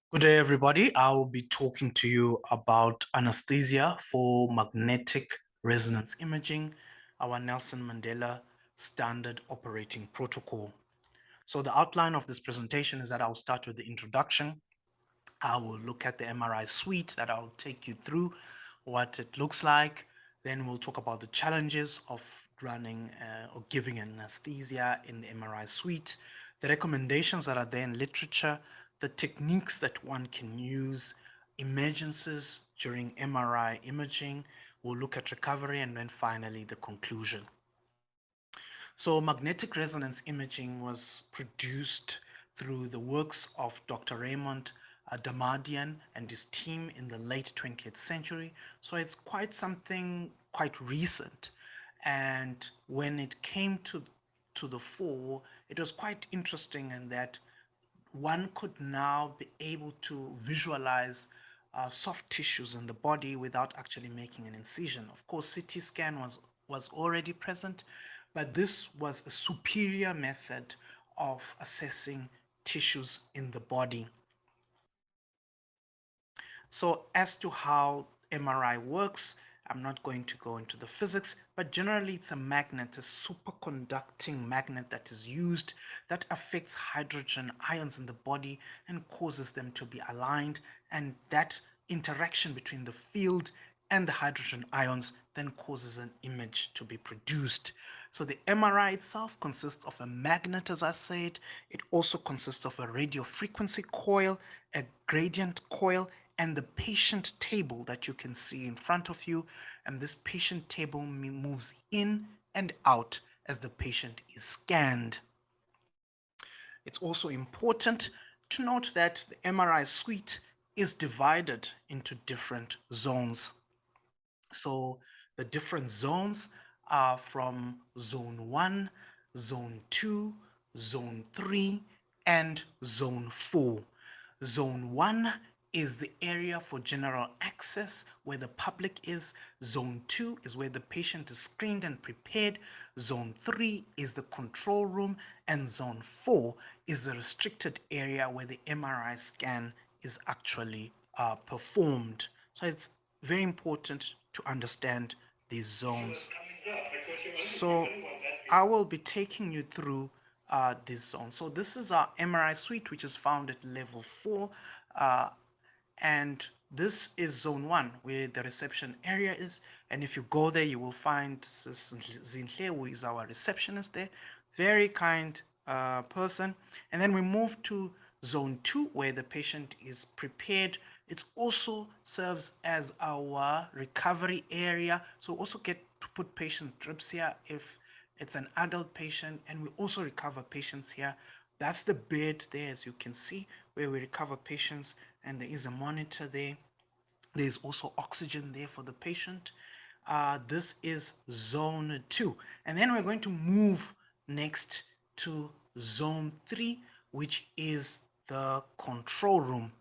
Good day, everybody. I will be talking to you about anesthesia for magnetic resonance imaging, our Nelson Mandela standard operating protocol. So the outline of this presentation is that I'll start with the introduction. I will look at the MRI suite that I'll take you through what it looks like. Then we'll talk about the challenges of running or giving anesthesia in the MRI suite, the recommendations that are there in literature, the techniques that one can use, emergencies during MRI imaging. We'll look at recovery and then finally the conclusion. So magnetic resonance imaging was produced through the works of Dr. Raymond Damadian and his team in the late 20th century. So it's quite something quite recent. And when it came to the fore, it was quite interesting in that one could now be able to visualize soft tissues in the body without actually making an incision. Of course, CT scan was already present, but this was a superior method of assessing tissues in the body. So as to how MRI works, I'm not going to go into the physics, but generally it's a magnet, a superconducting magnet that is used that affects hydrogen ions in the body and causes them to be aligned, and that interaction between the field and the hydrogen ions then causes an image to be produced. So the MRI itself consists of a magnet, as I said. It also consists of a radio frequency coil, a gradient coil, and the patient table that you can see in front of you. And this patient table moves in and out as the patient is scanned. It's also important to note that the MRI suite is divided into different zones. So the different zones are from zone 1, zone 2, zone 3, and zone 4. Zone 1 is the area for general access where the public is. Zone 2 is where the patient is screened and prepared. Zone 3 is the control room, and zone 4 is the restricted area where the MRI scan is actually performed. So it's very important to understand these zones. So I will be taking you through this zone. So this is our MRI suite, which is found at level 4. And this is zone 1, where the reception area is. And if you go there, you will find Zinhle, who is our receptionist there. Very kind person. And then we move to zone 2, where the patient is prepared. It also serves as our recovery area. So we also get to put patient drips here if it's an adult patient, and we also recover patients here. That's the bed there, as you can see, where we recover patients, and there is a monitor there. There's also oxygen there for the patient. This is zone 2. And then we're going to move next to zone 3, which is the control room.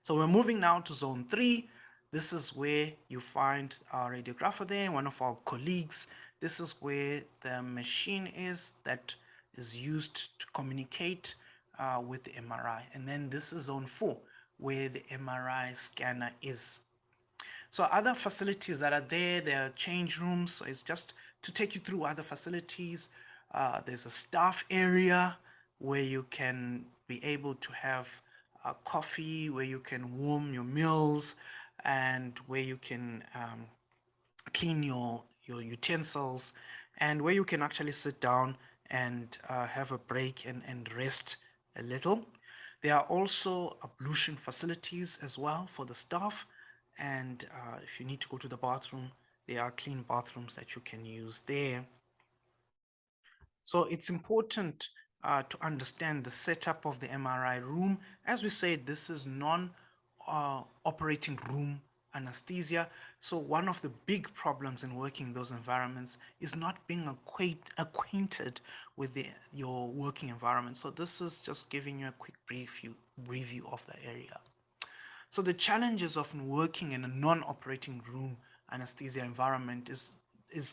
So we're moving now to zone 3. This is where you find our radiographer there, one of our colleagues. This is where the machine is that is used to communicate with the MRI. And then this is zone 4, where the MRI scanner is. So other facilities that are there are change rooms. So it's just to take you through other facilities. There's a staff area where you can be able to have coffee, where you can warm your meals, and where you can clean your utensils, and where you can actually sit down and have a break and rest a little. There are also ablution facilities as well for the staff, and if you need to go to the bathroom, there are clean bathrooms that you can use there. So it's important to understand the setup of the MRI room. As we said, this is non-operating room anesthesia. So one of the big problems in working in those environments is not being acquainted with your working environment. So this is just giving you a quick review of the area. So the challenges of working in a non-operating room anesthesia environment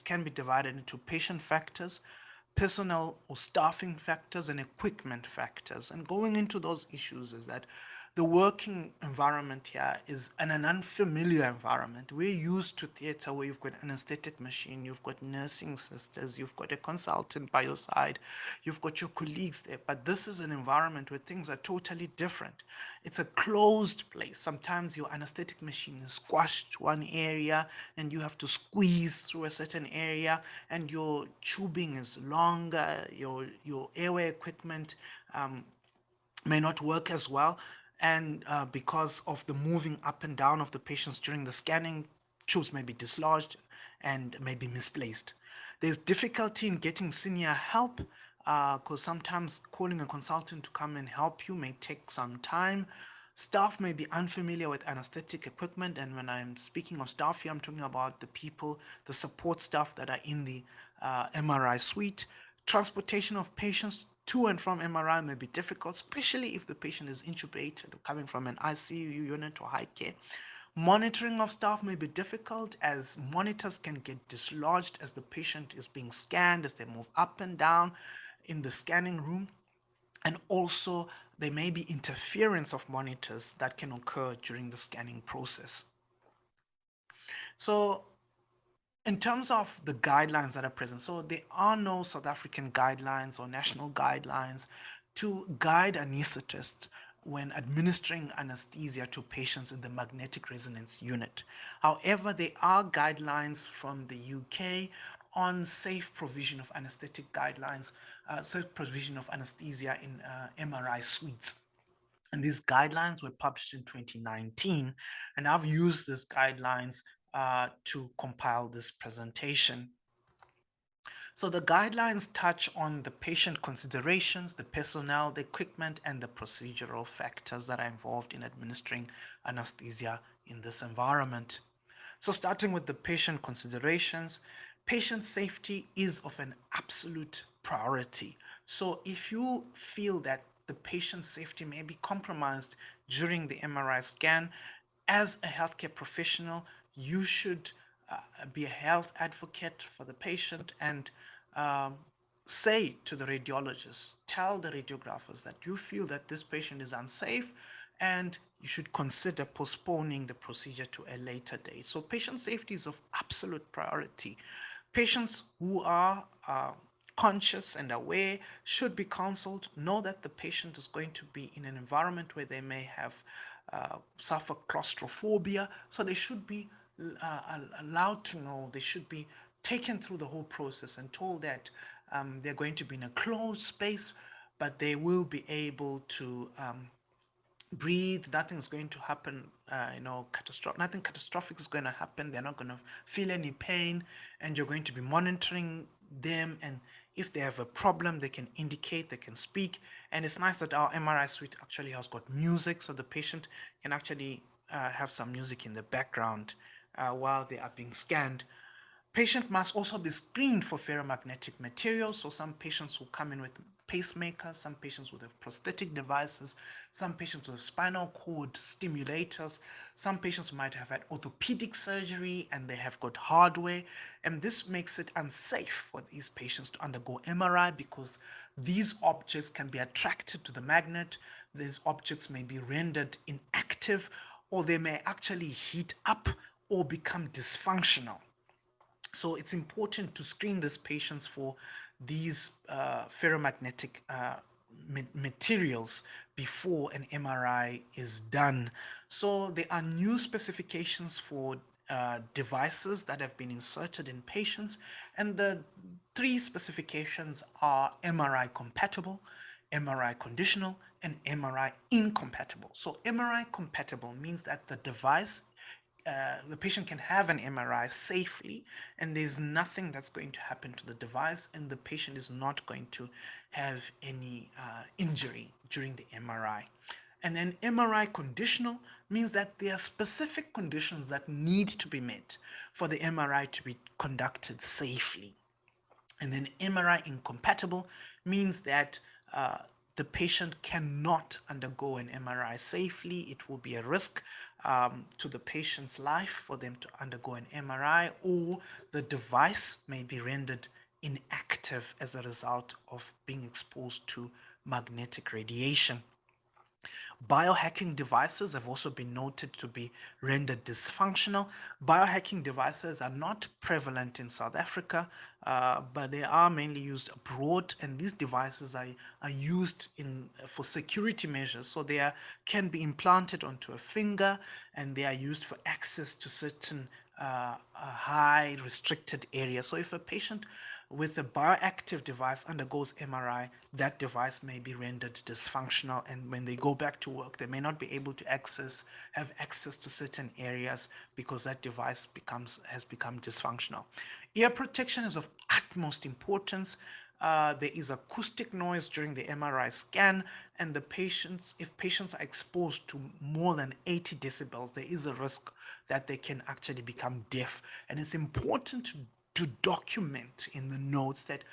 can be divided into patient factors, personnel or staffing factors, and equipment factors. And going into those issues is that The working environment here is an unfamiliar environment. We're used to theater where you've got an anesthetic machine, you've got nursing sisters, you've got a consultant by your side, you've got your colleagues there. But this is an environment where things are totally different. It's a closed place. Sometimes your anesthetic machine is squashed to one area and you have to squeeze through a certain area, and your tubing is longer, your airway equipment may not work as well, and because of the moving up and down of the patients during the scanning, tubes may be dislodged and may be misplaced. There's difficulty in getting senior help because sometimes calling a consultant to come and help you may take some time. Staff may be unfamiliar with anesthetic equipment, and when I'm speaking of staff here, I'm talking about the people, the support staff that are in the MRI suite. Transportation of patients to and from MRI may be difficult, especially if the patient is intubated or coming from an ICU unit or high care. Monitoring of staff may be difficult as monitors can get dislodged as the patient is being scanned, as they move up and down in the scanning room. And also, there may be interference of monitors that can occur during the scanning process. So in terms of the guidelines that are present, so there are no South African guidelines or national guidelines to guide anesthetists when administering anesthesia to patients in the magnetic resonance unit. However, there are guidelines from the UK on safe provision of anesthetic guidelines, safe provision of anesthesia in MRI suites. And these guidelines were published in 2019, and I've used these guidelines to compile this presentation. So the guidelines touch on the patient considerations, the personnel, the equipment, and the procedural factors that are involved in administering anesthesia in this environment. So starting with the patient considerations, patient safety is of an absolute priority. So if you feel that the patient's safety may be compromised during the MRI scan, as a healthcare professional, you should be a health advocate for the patient and um, say to the radiologist, tell the radiographers that you feel that this patient is unsafe and you should consider postponing the procedure to a later date. So patient safety is of absolute priority. Patients who are conscious and aware should be counseled. Know that the patient is going to be in an environment where they may have suffer claustrophobia, so they should be allowed to know, they should be taken through the whole process and told that they're going to be in a closed space, but they will be able to breathe. Nothing's going to happen, catastrophic. Nothing catastrophic is going to happen. They're not going to feel any pain, and you're going to be monitoring them. And if they have a problem, they can indicate, they can speak. And it's nice that our MRI suite actually has got music, so the patient can actually have some music in the background while they are being scanned. Patient must also be screened for ferromagnetic materials. So some patients will come in with pacemakers, some patients will have prosthetic devices, some patients will have spinal cord stimulators, some patients might have had orthopedic surgery and they have got hardware. And this makes it unsafe for these patients to undergo MRI because these objects can be attracted to the magnet. These objects may be rendered inactive, or they may actually heat up or become dysfunctional. So it's important to screen these patients for these ferromagnetic materials before an MRI is done. So there are new specifications for devices that have been inserted in patients, and the three specifications are MRI compatible, MRI conditional, and MRI incompatible. So MRI compatible means that the patient can have an MRI safely and there's nothing that's going to happen to the device, and the patient is not going to have any injury during the MRI. And then MRI conditional means that there are specific conditions that need to be met for the MRI to be conducted safely. And then MRI incompatible means that the patient cannot undergo an MRI safely. It will be a risk to the patient's life for them to undergo an MRI, or the device may be rendered inactive as a result of being exposed to magnetic radiation. Biohacking devices have also been noted to be rendered dysfunctional. Biohacking devices are not prevalent in South Africa, but they are mainly used abroad, and these devices are used for security measures. So can be implanted onto a finger, and they are used for access to certain high restricted areas. So if a patient with a bioactive device undergoes MRI, that device may be rendered dysfunctional, and when they go back to work, they may not be able to have access to certain areas because that device has become dysfunctional. Ear protection is of utmost importance. There is acoustic noise during the MRI scan, and if patients are exposed to more than 80 decibels, there is a risk that they can actually become deaf. And it's important to document in the notes that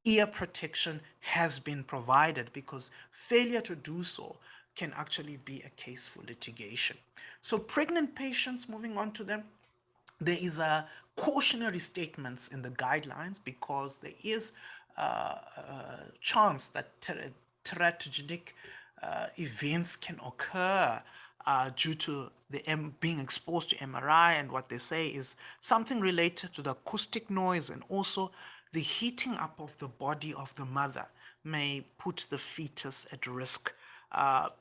ear protection has been provided, because failure to do so can actually be a case for litigation. So pregnant patients, moving on to them, there is a cautionary statements in the guidelines, because there is a chance that teratogenic events can occur due to being exposed to MRI, and what they say is something related to the acoustic noise, and also the heating up of the body of the mother may put the fetus at risk.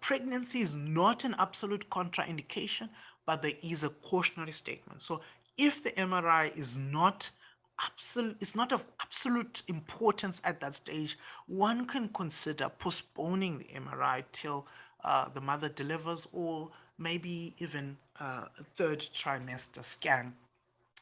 Pregnancy is not an absolute contraindication, but there is a cautionary statement. So if the MRI is not of absolute importance at that stage, one can consider postponing the MRI till the mother delivers, or maybe even a third trimester scan.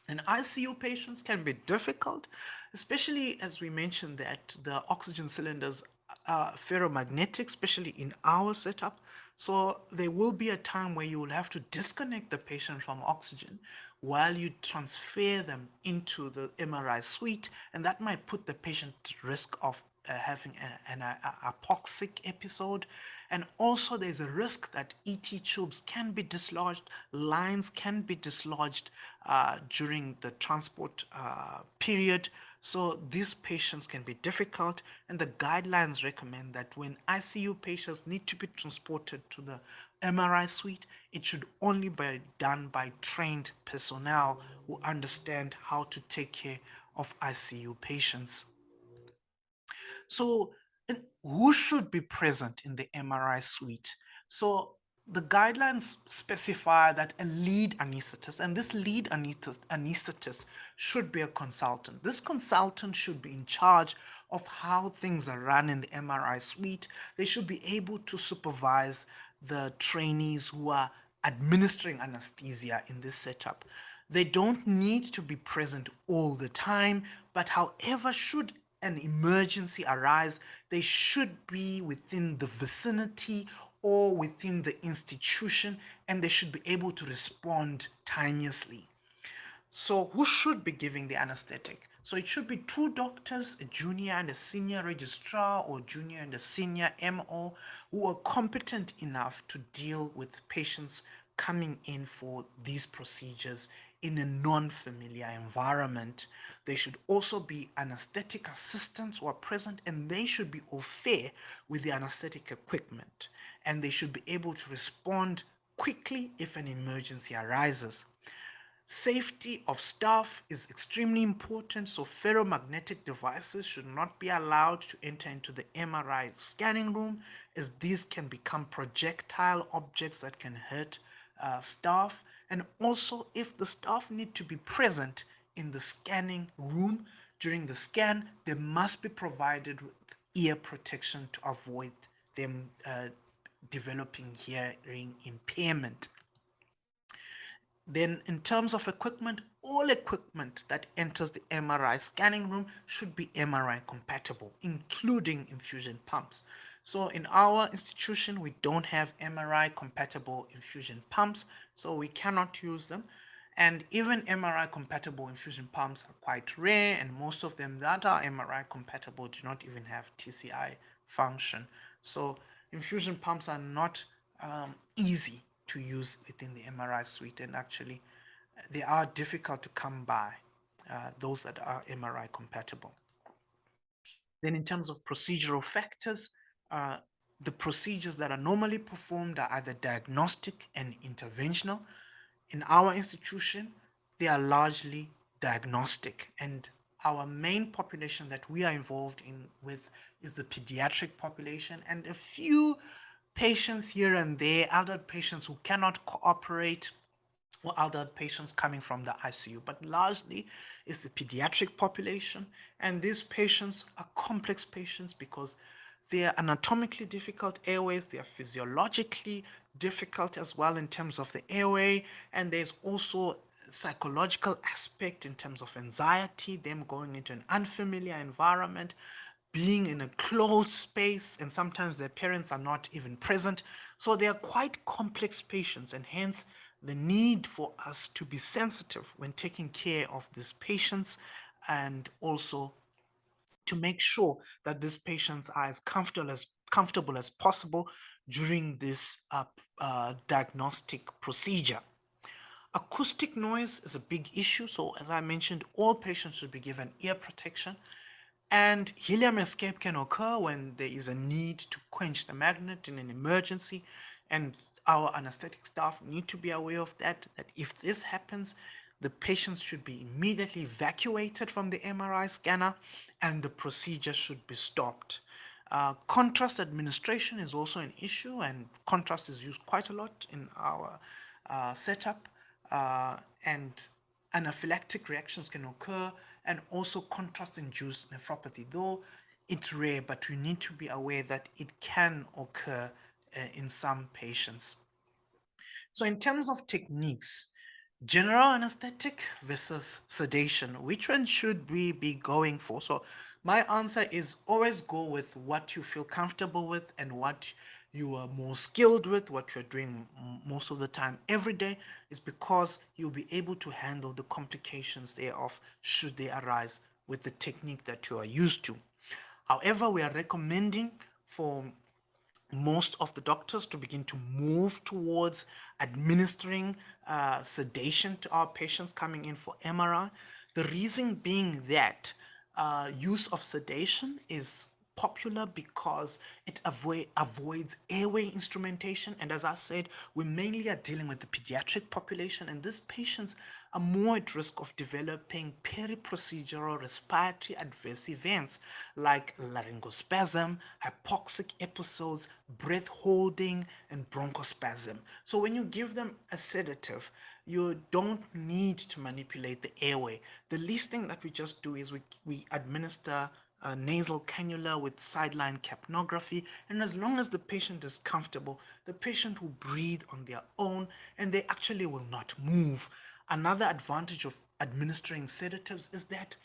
And ICU patients can be difficult, especially as we mentioned that the oxygen cylinders are ferromagnetic, especially in our setup. So there will be a time where you will have to disconnect the patient from oxygen while you transfer them into the MRI suite, and that might put the patient at risk of having an apoxic episode. And also there's a risk that ET tubes can be dislodged, lines can be dislodged during the transport period. So these patients can be difficult, and the guidelines recommend that when ICU patients need to be transported to the MRI suite, it should only be done by trained personnel who understand how to take care of ICU patients. So, and who should be present in the MRI suite? So, the guidelines specify that a lead anesthetist, and this lead anesthetist should be a consultant. This consultant should be in charge of how things are run in the MRI suite. They should be able to supervise the trainees who are administering anesthesia in this setup. They don't need to be present all the time, but however, should an emergency arise, they should be within the vicinity or within the institution, and they should be able to respond timeously. So who should be giving the anesthetic? So it should be two doctors, a junior and a senior registrar, or junior and a senior MO, who are competent enough to deal with patients coming in for these procedures in a non-familiar environment. There should also be anesthetic assistants who are present, and they should be au fait with the anesthetic equipment, and they should be able to respond quickly if an emergency arises. Safety of staff is extremely important, so ferromagnetic devices should not be allowed to enter into the MRI scanning room, as these can become projectile objects that can hurt staff. And also, if the staff need to be present in the scanning room during the scan, they must be provided with ear protection to avoid them developing hearing impairment. Then in terms of equipment, all equipment that enters the MRI scanning room should be MRI compatible, including infusion pumps. So in our institution, we don't have MRI compatible infusion pumps, so we cannot use them. And even MRI compatible infusion pumps are quite rare, and most of them that are MRI compatible do not even have TCI function. So infusion pumps are not easy to use within the MRI suite, and actually they are difficult to come by, those that are MRI compatible. Then in terms of procedural factors, the procedures that are normally performed are either diagnostic and interventional. In our institution, they are largely diagnostic, and our main population that we are involved in with is the pediatric population and a few patients here and there, adult patients who cannot cooperate or other patients coming from the ICU, but largely it's the pediatric population. And these patients are complex patients because they are anatomically difficult airways, they are physiologically difficult as well in terms of the airway, and there's also psychological aspect in terms of anxiety, them going into an unfamiliar environment, being in a closed space, and sometimes their parents are not even present. So they are quite complex patients, and hence the need for us to be sensitive when taking care of these patients, and also to make sure that these patients are as comfortable as possible during this diagnostic procedure. Acoustic noise is a big issue. So as I mentioned, all patients should be given ear protection. And helium escape can occur when there is a need to quench the magnet in an emergency. And our anesthetic staff need to be aware of that, that if this happens, the patients should be immediately evacuated from the MRI scanner and the procedure should be stopped. Contrast administration is also an issue, and contrast is used quite a lot in our setup, and anaphylactic reactions can occur, and also contrast-induced nephropathy, though it's rare, but we need to be aware that it can occur in some patients. So in terms of techniques, general anesthetic versus sedation, which one should we be going for? So my answer is always go with what you feel comfortable with and what you are more skilled with, what you're doing most of the time every day, is because you'll be able to handle the complications thereof should they arise with the technique that you are used to. However, we are recommending for most of the doctors to begin to move towards administering sedation to our patients coming in for MRI. The reason being that use of sedation is popular because it avoids airway instrumentation. And as I said, we mainly are dealing with the pediatric population, and these patients are more at risk of developing peri-procedural respiratory adverse events like laryngospasm, hypoxic episodes, breath holding, and bronchospasm. So when you give them a sedative, you don't need to manipulate the airway. The least thing that we just do is we administer a nasal cannula with sideline capnography, and as long as the patient is comfortable, the patient will breathe on their own and they actually will not move. Another advantage of administering sedatives is that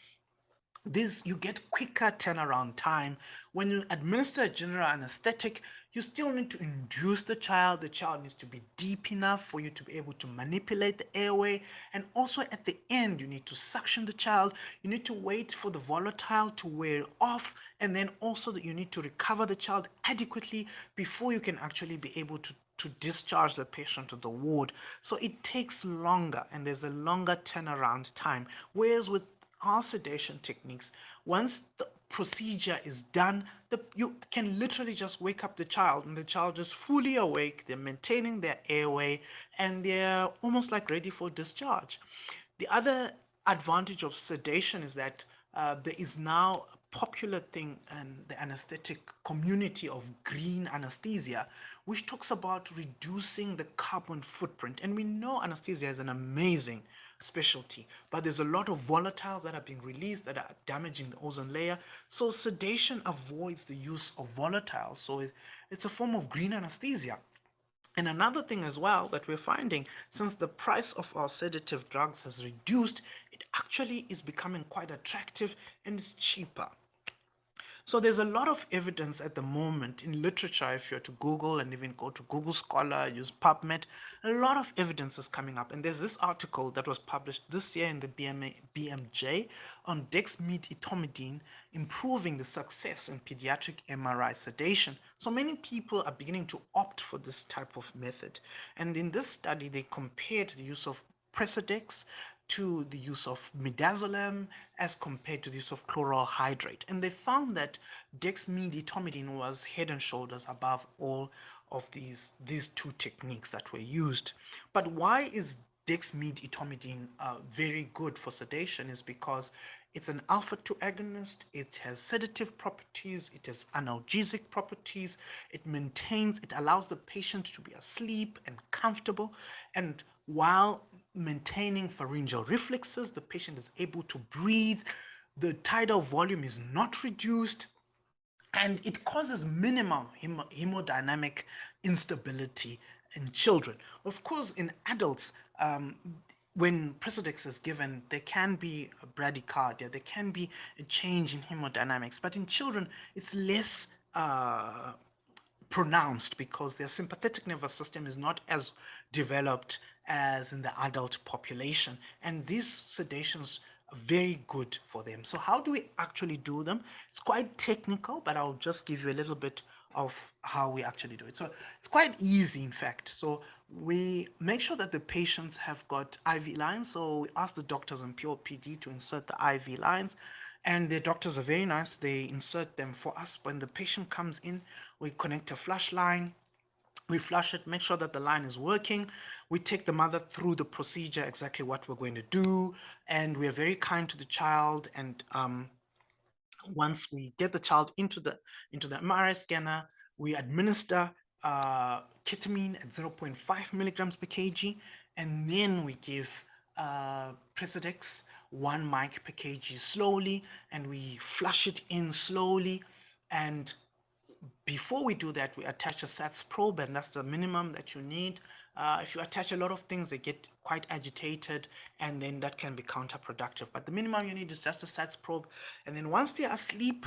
this you get quicker turnaround time. When you administer a general anesthetic, you still need to induce the child needs to be deep enough for you to be able to manipulate the airway, and also at the end you need to suction the child, you need to wait for the volatile to wear off, and then also that you need to recover the child adequately before you can actually be able to discharge the patient to the ward. So it takes longer and there's a longer turnaround time, whereas with our sedation techniques, once the procedure is done, you can literally just wake up the child and the child is fully awake, they're maintaining their airway, and they're almost like ready for discharge. The other advantage of sedation is that there is now a popular thing in the anesthetic community of green anesthesia, which talks about reducing the carbon footprint. And we know anesthesia is an amazing specialty, but there's a lot of volatiles that are being released that are damaging the ozone layer. So sedation avoids the use of volatiles. So it's a form of green anesthesia. And another thing as well that we're finding, since the price of our sedative drugs has reduced, it actually is becoming quite attractive and is cheaper. So there's a lot of evidence at the moment in literature. If you're to Google and even go to Google Scholar, use PubMed, a lot of evidence is coming up. And there's this article that was published this year in the BMJ on dexmedetomidine improving the success in pediatric MRI sedation. So many people are beginning to opt for this type of method. And in this study, they compared the use of Precedex to the use of midazolam as compared to the use of chloral hydrate. And they found that dexmedetomidine was head and shoulders above all of these two techniques that were used. But why is dexmedetomidine very good for sedation is because it's an alpha 2 agonist, it has sedative properties, it has analgesic properties, it allows the patient to be asleep and comfortable, and while maintaining pharyngeal reflexes, the patient is able to breathe, the tidal volume is not reduced, and it causes minimal hemodynamic instability in children. Of course, in adults, when Precedex is given, there can be a bradycardia, there can be a change in hemodynamics, but in children, it's less pronounced because their sympathetic nervous system is not as developed as in the adult population, and these sedations are very good for them. So how do we actually do them? It's quite technical, but I'll just give you a little bit of how we actually do it. So it's quite easy, in fact. So we make sure that the patients have got IV lines. So we ask the doctors in pure PD to insert the IV lines, and the doctors are very nice. They insert them for us. When the patient comes in, we connect a flush line, we flush it, make sure that the line is working. We take the mother through the procedure, exactly what we're going to do, and we are very kind to the child. And once we get the child into the MRI scanner, we administer ketamine at 0.5 milligrams per kg, and then we give Precedex 1 mic per kg slowly, and we flush it in slowly. And before we do that, we attach a SATS probe, and that's the minimum that you need. If you attach a lot of things, they get quite agitated, and then that can be counterproductive. But the minimum you need is just a SATS probe. And then once they're asleep,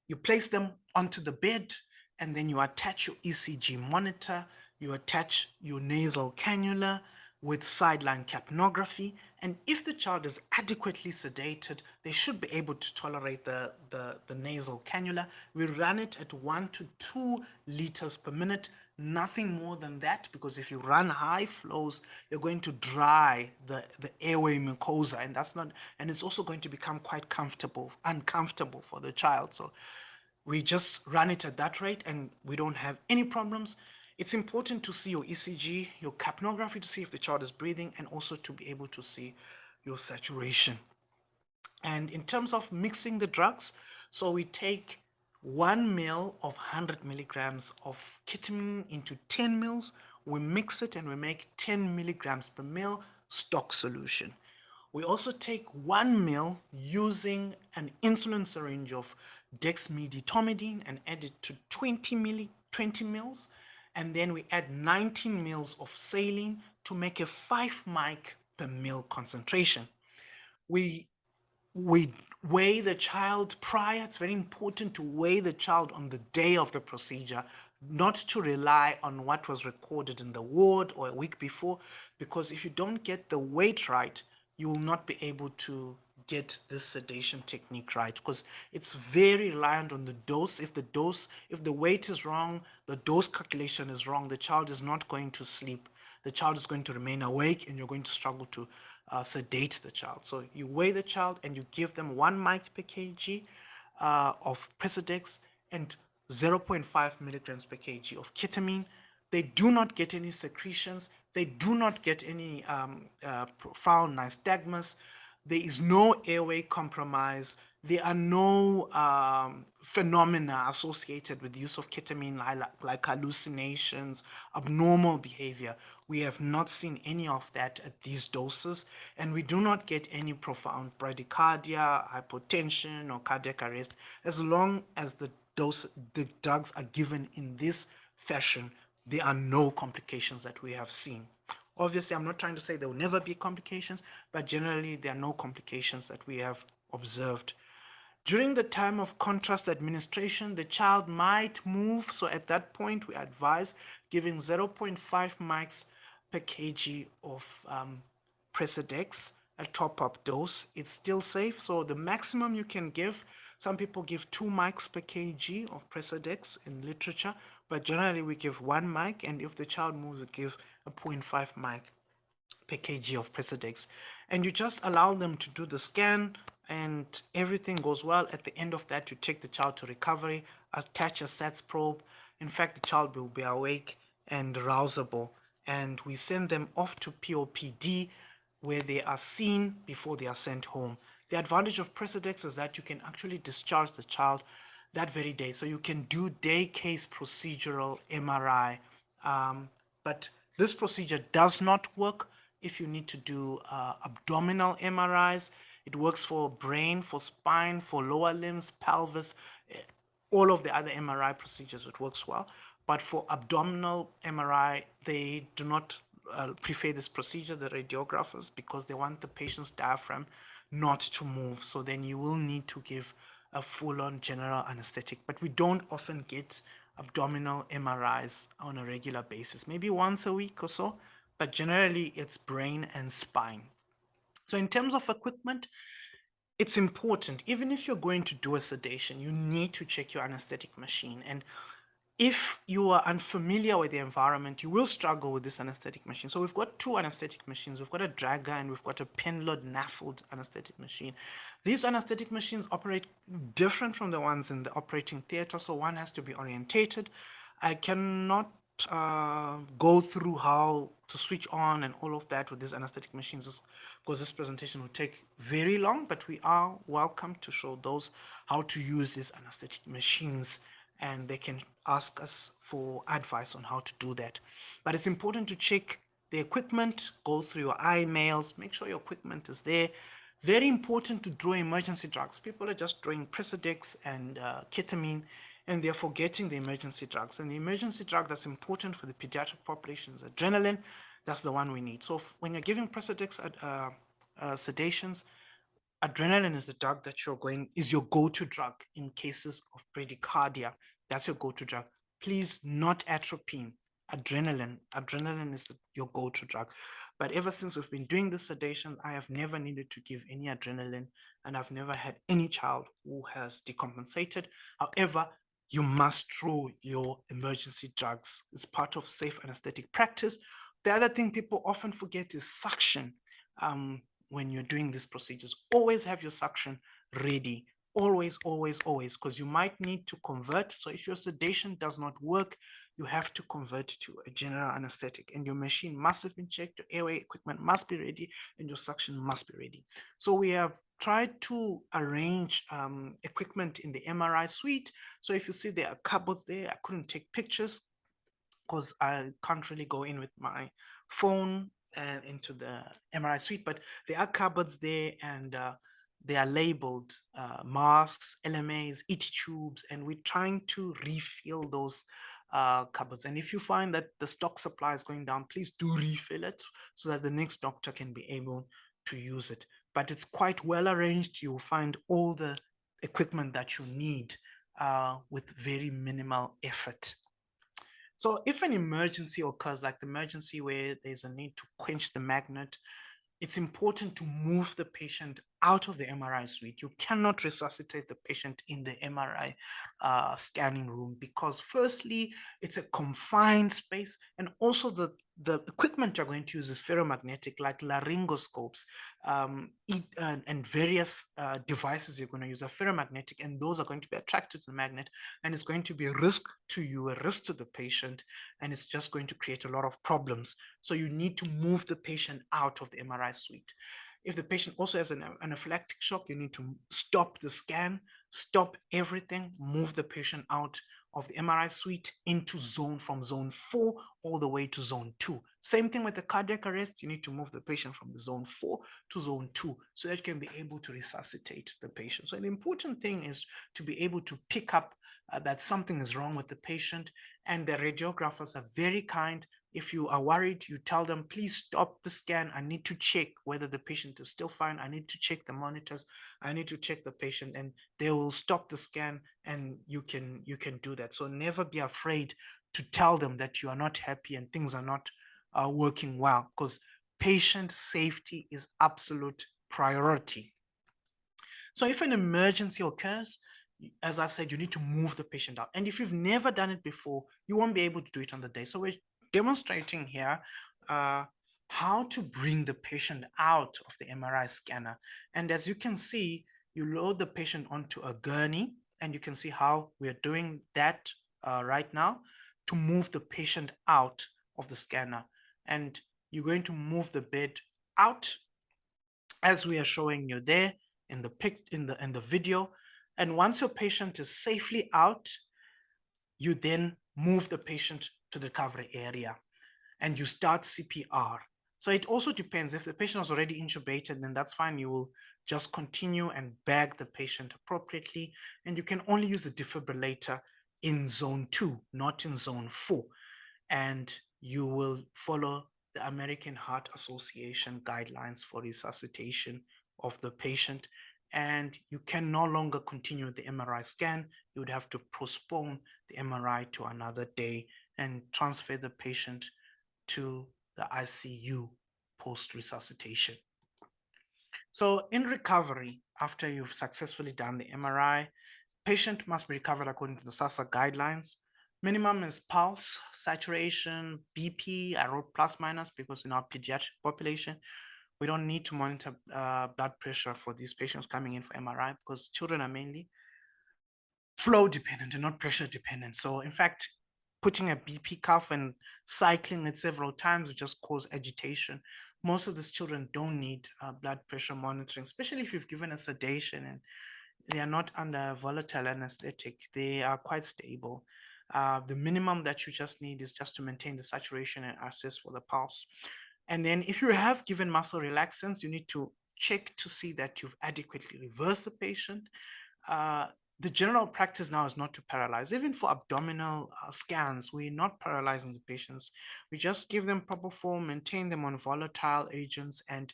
you place them onto the bed, and then you attach your ECG monitor, you attach your nasal cannula with sideline capnography, and if the child is adequately sedated, they should be able to tolerate the nasal cannula. We run it at 1 to 2 liters per minute, nothing more than that, because if you run high flows, you're going to dry the airway mucosa, and that's not, and it's also going to become quite uncomfortable for the child. So we just run it at that rate, and we don't have any problems. It's important to see your ECG, your capnography, to see if the child is breathing, and also to be able to see your saturation. And in terms of mixing the drugs, so we take 1 ml of 100 milligrams of ketamine into 10 mils, we mix it, and we make 10 milligrams per ml stock solution. We also take 1 mil using an insulin syringe of dexmedetomidine and add it to 20 mils, and then we add 19 mils of saline to make a 5 mic per mil concentration. We weigh the child prior. It's very important to weigh the child on the day of the procedure, not to rely on what was recorded in the ward or a week before, because if you don't get the weight right, you will not be able to get this sedation technique right, because it's very reliant on the dose. If the weight is wrong, the dose calculation is wrong, the child is not going to sleep. The child is going to remain awake, and you're going to struggle to sedate the child. So you weigh the child, and you give them 1 mic per kg of Precedex and 0.5 milligrams per kg of ketamine. They do not get any secretions. They do not get any profound nystagmus. There is no airway compromise. There are no phenomena associated with the use of ketamine, like hallucinations, abnormal behavior. We have not seen any of that at these doses, and we do not get any profound bradycardia, hypotension, or cardiac arrest, as long as the drugs are given in this fashion. There are no complications that we have seen. Obviously, I'm not trying to say there will never be complications, but generally there are no complications that we have observed. During the time of contrast administration, the child might move, so at that point we advise giving 0.5 mics per kg of Precedex, a top-up dose. It's still safe, so the maximum you can give, some people give 2 mics per kg of Precedex in literature, but generally we give 1 mic, and if the child moves, we give a 0.5 mic per kg of Precedex, and you just allow them to do the scan, and everything goes well. At the end of that, you take the child to recovery, attach a SATS probe. In fact, the child will be awake and rousable, and we send them off to POPD, where they are seen before they are sent home. The advantage of Precedex is that you can actually discharge the child that very day. So you can do day case procedural MRI. But this procedure does not work if you need to do abdominal MRIs. It works for brain, for spine, for lower limbs, pelvis, all of the other MRI procedures. It works well. But for abdominal MRI, they do not prefer this procedure, the radiographers, because they want the patient's diaphragm not to move. So then you will need to give a full-on general anesthetic. But we don't often get abdominal MRIs on a regular basis, maybe once a week or so, but generally it's brain and spine. So in terms of equipment, it's important. Even if you're going to do a sedation, you need to check your anesthetic machine. And if you are unfamiliar with the environment, you will struggle with this anesthetic machine. So we've got two anesthetic machines. We've got a dragger and we've got a pen-load NAFLD anesthetic machine. These anesthetic machines operate different from the ones in the operating theater, so one has to be orientated. I cannot go through how to switch on and all of that with these anesthetic machines, because this presentation will take very long, but we are welcome to show those how to use these anesthetic machines, and they can ask us for advice on how to do that. But it's important to check the equipment, go through your emails, make sure your equipment is there. Very important to draw emergency drugs. People are just drawing Precedex and ketamine, and they're forgetting the emergency drugs. And the emergency drug that's important for the pediatric population is adrenaline. That's the one we need. So when you're giving Precedex sedations, adrenaline is the drug that is your go-to drug in cases of bradycardia. That's your go-to drug. Please, not atropine. Adrenaline is your go-to drug. But ever since we've been doing this sedation, I have never needed to give any adrenaline, and I've never had any child who has decompensated. However, you must throw your emergency drugs. It's part of safe anesthetic practice. The other thing people often forget is suction. When you're doing these procedures, always have your suction ready. Always, always, always, because you might need to convert. So if your sedation does not work, you have to convert to a general anesthetic, and your machine must have been checked, your airway equipment must be ready, and your suction must be ready. So we have tried to arrange equipment in the MRI suite. So if you see there are cupboards there, I couldn't take pictures because I can't really go in with my phone and into the MRI suite, but there are cupboards there, and they are labeled masks, LMAs, ET tubes, and we're trying to refill those cupboards. And if you find that the stock supply is going down, please do refill it so that the next doctor can be able to use it. But it's quite well arranged. You'll find all the equipment that you need with very minimal effort. So if an emergency occurs, like the emergency where there's a need to quench the magnet, it's important to move the patient out of the MRI suite. You cannot resuscitate the patient in the MRI scanning room, because firstly, it's a confined space, and also the equipment you're going to use is ferromagnetic, like laryngoscopes and various devices you're going to use are ferromagnetic, and those are going to be attracted to the magnet, and it's going to be a risk to you, a risk to the patient, and it's just going to create a lot of problems. So you need to move the patient out of the MRI suite. If the patient also has an anaphylactic shock, you need to stop the scan, stop everything, move the patient out of the MRI suite into from zone 4 all the way to zone 2. Same thing with the cardiac arrest. You need to move the patient from the zone 4 to zone 2 so that you can be able to resuscitate the patient. So the important thing is to be able to pick up that something is wrong with the patient, and the radiographers are very kind. If you are worried, you tell them, please stop the scan. I need to check whether the patient is still fine. I need to check the monitors. I need to check the patient, and they will stop the scan, and you can do that. So never be afraid to tell them that you are not happy and things are not working well, because patient safety is absolute priority. So if an emergency occurs, as I said, you need to move the patient out. And if you've never done it before, you won't be able to do it on the day. So we're demonstrating here how to bring the patient out of the MRI scanner. And as you can see, you load the patient onto a gurney, and you can see how we are doing that right now to move the patient out of the scanner. And you're going to move the bed out as we are showing you there in the video. And once your patient is safely out, you then move the patient to the recovery area and you start CPR. So it also depends. If the patient is already intubated, then that's fine. You will just continue and bag the patient appropriately. And you can only use the defibrillator in zone 2, not in zone 4. And you will follow the American Heart Association guidelines for resuscitation of the patient. And you can no longer continue the MRI scan. You would have to postpone the MRI to another day and transfer the patient to the ICU post-resuscitation. So in recovery, after you've successfully done the MRI, patient must be recovered according to the SASA guidelines. Minimum is pulse, saturation, BP. I wrote plus minus because in our pediatric population, we don't need to monitor blood pressure for these patients coming in for MRI because children are mainly flow dependent and not pressure dependent. So in fact, putting a BP cuff and cycling it several times would just cause agitation. Most of these children don't need blood pressure monitoring, especially if you've given a sedation and they are not under volatile anesthetic. They are quite stable. The minimum that you just need is just to maintain the saturation and assess for the pulse. And then if you have given muscle relaxants, you need to check to see that you've adequately reversed the patient. The general practice now is not to paralyze. Even for abdominal scans, we're not paralyzing the patients. We just give them proper form, maintain them on volatile agents, and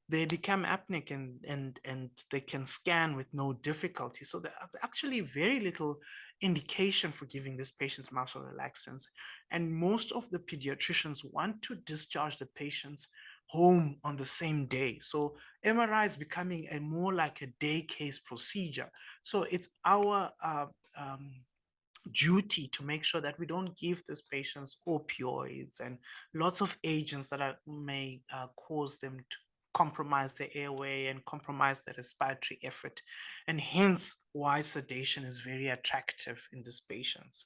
they become apneic and they can scan with no difficulty. So there's actually very little indication for giving these patients muscle relaxants. And most of the pediatricians want to discharge the patients home on the same day. So MRI is becoming a more like a day case procedure. So it's our duty to make sure that we don't give these patients opioids and lots of agents that may cause them to compromise the airway and compromise the respiratory effort, and hence why sedation is very attractive in these patients.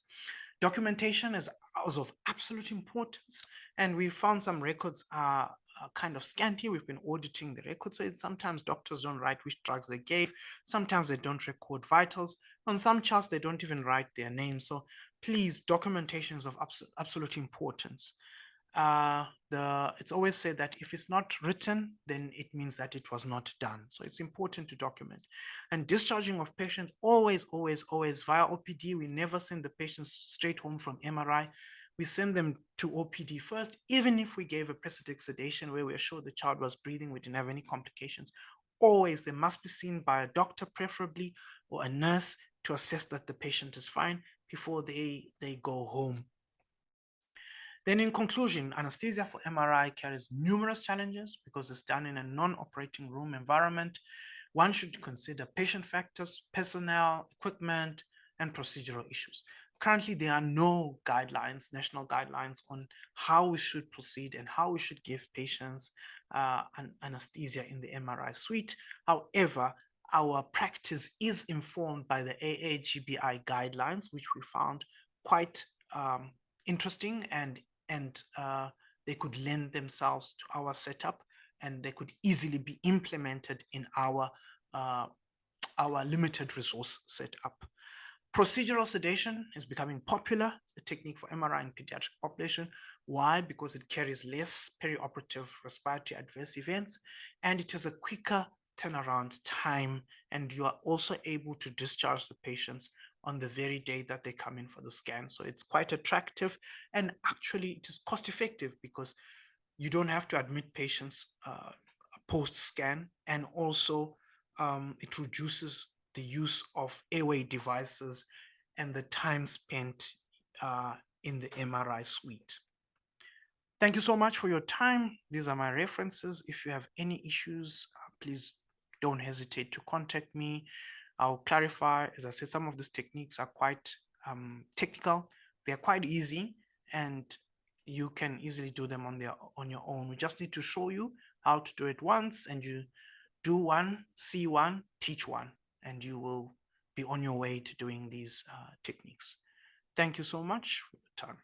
Documentation is of absolute importance, and we found some records are kind of scanty. We've been auditing the records, so sometimes doctors don't write which drugs they gave. Sometimes they don't record vitals. On some charts, they don't even write their name. So please, documentation is of absolute importance. It's always said that if it's not written, then it means that it was not done. So it's important to document. And discharging of patients, always via OPD. We never send the patients straight home from MRI. We send them to OPD first, even if we gave a prosthetic sedation where we are sure the child was breathing, we didn't have any complications. Always, they must be seen by a doctor preferably, or a nurse, to assess that the patient is fine before they go home. Then in conclusion, anesthesia for MRI carries numerous challenges because it's done in a non-operating room environment. One should consider patient factors, personnel, equipment, and procedural issues. Currently, there are no guidelines, national guidelines on how we should proceed and how we should give patients anesthesia in the MRI suite. However, our practice is informed by the AAGBI guidelines, which we found quite interesting, and they could lend themselves to our setup, and they could easily be implemented in our limited resource setup. Procedural sedation is becoming popular, the technique for MRI in pediatric population. Why? Because it carries less perioperative respiratory adverse events, and it has a quicker turnaround time, and you are also able to discharge the patients on the very day that they come in for the scan. So it's quite attractive, and actually it is cost effective because you don't have to admit patients post-scan, and also it reduces the use of airway devices and the time spent in the MRI suite. Thank you so much for your time. These are my references. If you have any issues, please don't hesitate to contact me. I'll clarify. As I said, some of these techniques are quite technical. They're quite easy, and you can easily do them on your own. We just need to show you how to do it once, and you do one, see one, teach one, and you will be on your way to doing these techniques. Thank you so much for your time.